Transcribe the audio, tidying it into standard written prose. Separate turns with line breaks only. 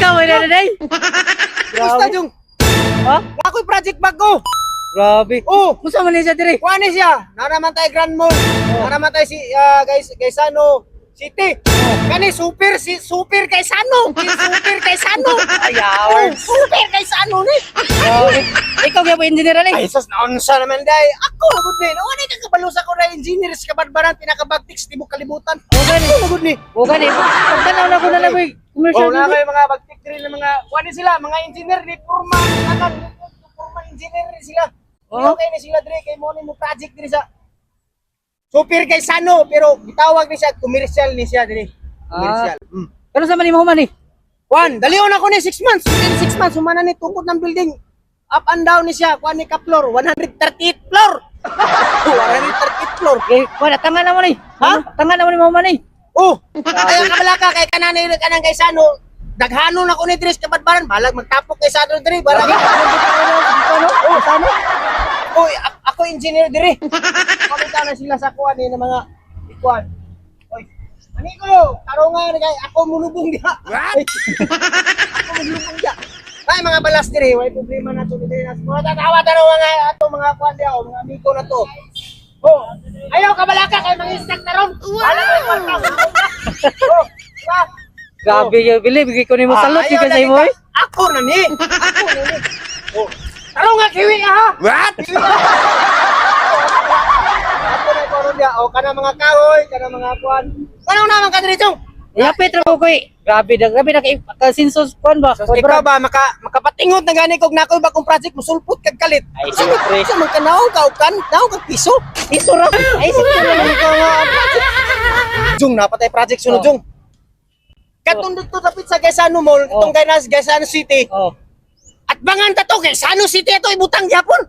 Ikaw ay nanay.
Basta Jung.
Ha?
Ako'y project bag ko.
Grabe.
Oh,
Musa man niya dire?
kuha ni siya. Naraman tayo Grand Mall. Naraman tayo si guys ano City. Kani super super kay Sano. Super kay Sano.
Ayaw.
Super kay Sano ni.
Ikaw kaya po engineer ali.
Ay sus naunsa naman day. Ako gud ni. Ano ni kakabalusa ko na engineer sa kabadbaran pinakabagtiks tibok kalibutan.
O gani.
Ako gud ni.
O gani. Pagtanaw na ko na lang boy. Commercial
Oh, na
dili.
may mga bagtik din ng mga kuha sila, mga engineer ni Purma, akan Purma engineer ni sila.
Oh.
Okay ni sila dire kay mo ni mo project dire sa super kay Sano pero gitawag ni siya commercial ni siya dire. Commercial.
Pero sa man mo man eh.
Juan, dalion ako ni 6 months. Within 6 months humana ni tungkod ng building. Up and down ni siya, kuha ni ka floor, 138 floor. 138 floor.
Eh, wala tanga na mo ni.
Ha?
Tanga na mo ni mo man eh.
Oh, ay kabalaka kay kanani kanang kay Sano. Daghano na ko ni Dres kabadbaran, balag magtapok kay Sano dire, balag. Oh, Sano. Oy, ako engineer dire. Pamita na sila sa kuan ni mga ikuan. Oy, ani ko, tarungan kay ako mulubong diha. What? Ako mulubong diha. Ay mga balas dire, way problema na to dire. Mga tatawa tanaw mga ato mga kuan diha, mga amigo na to. Oh, ayaw kabalaka kay mga istak na ron. Wala ko kwarta. Oh, diba?
Grabe yung bili. Bigay ko ni mo salot.
Ayaw
Yung
na
kasi mo eh.
Ako na ni. Ako na ni. Oh, taro nga kiwi ha. What? Ako na ko ron dia. Oh, kana mga kahoy, kana mga kuan. Ano naman ka diri Chong?
Yapit ra ko eh. Grabe na ka-sinsos kuan ba?
Ikaw ba makapatingot na gani kog nakoy ba kung project musulpot kag kalit?
Ay, siyempre.
Sa man kanaw ka kag piso.
Iso ra. Ay, siyempre.
Ikaw nga Jung napatay project sunod Jung. Katong dito dapat sa Gaisano Mall, itong Gaisano City.
Oh.
At bangan ta to Gaisano City ito ibutang gyapon.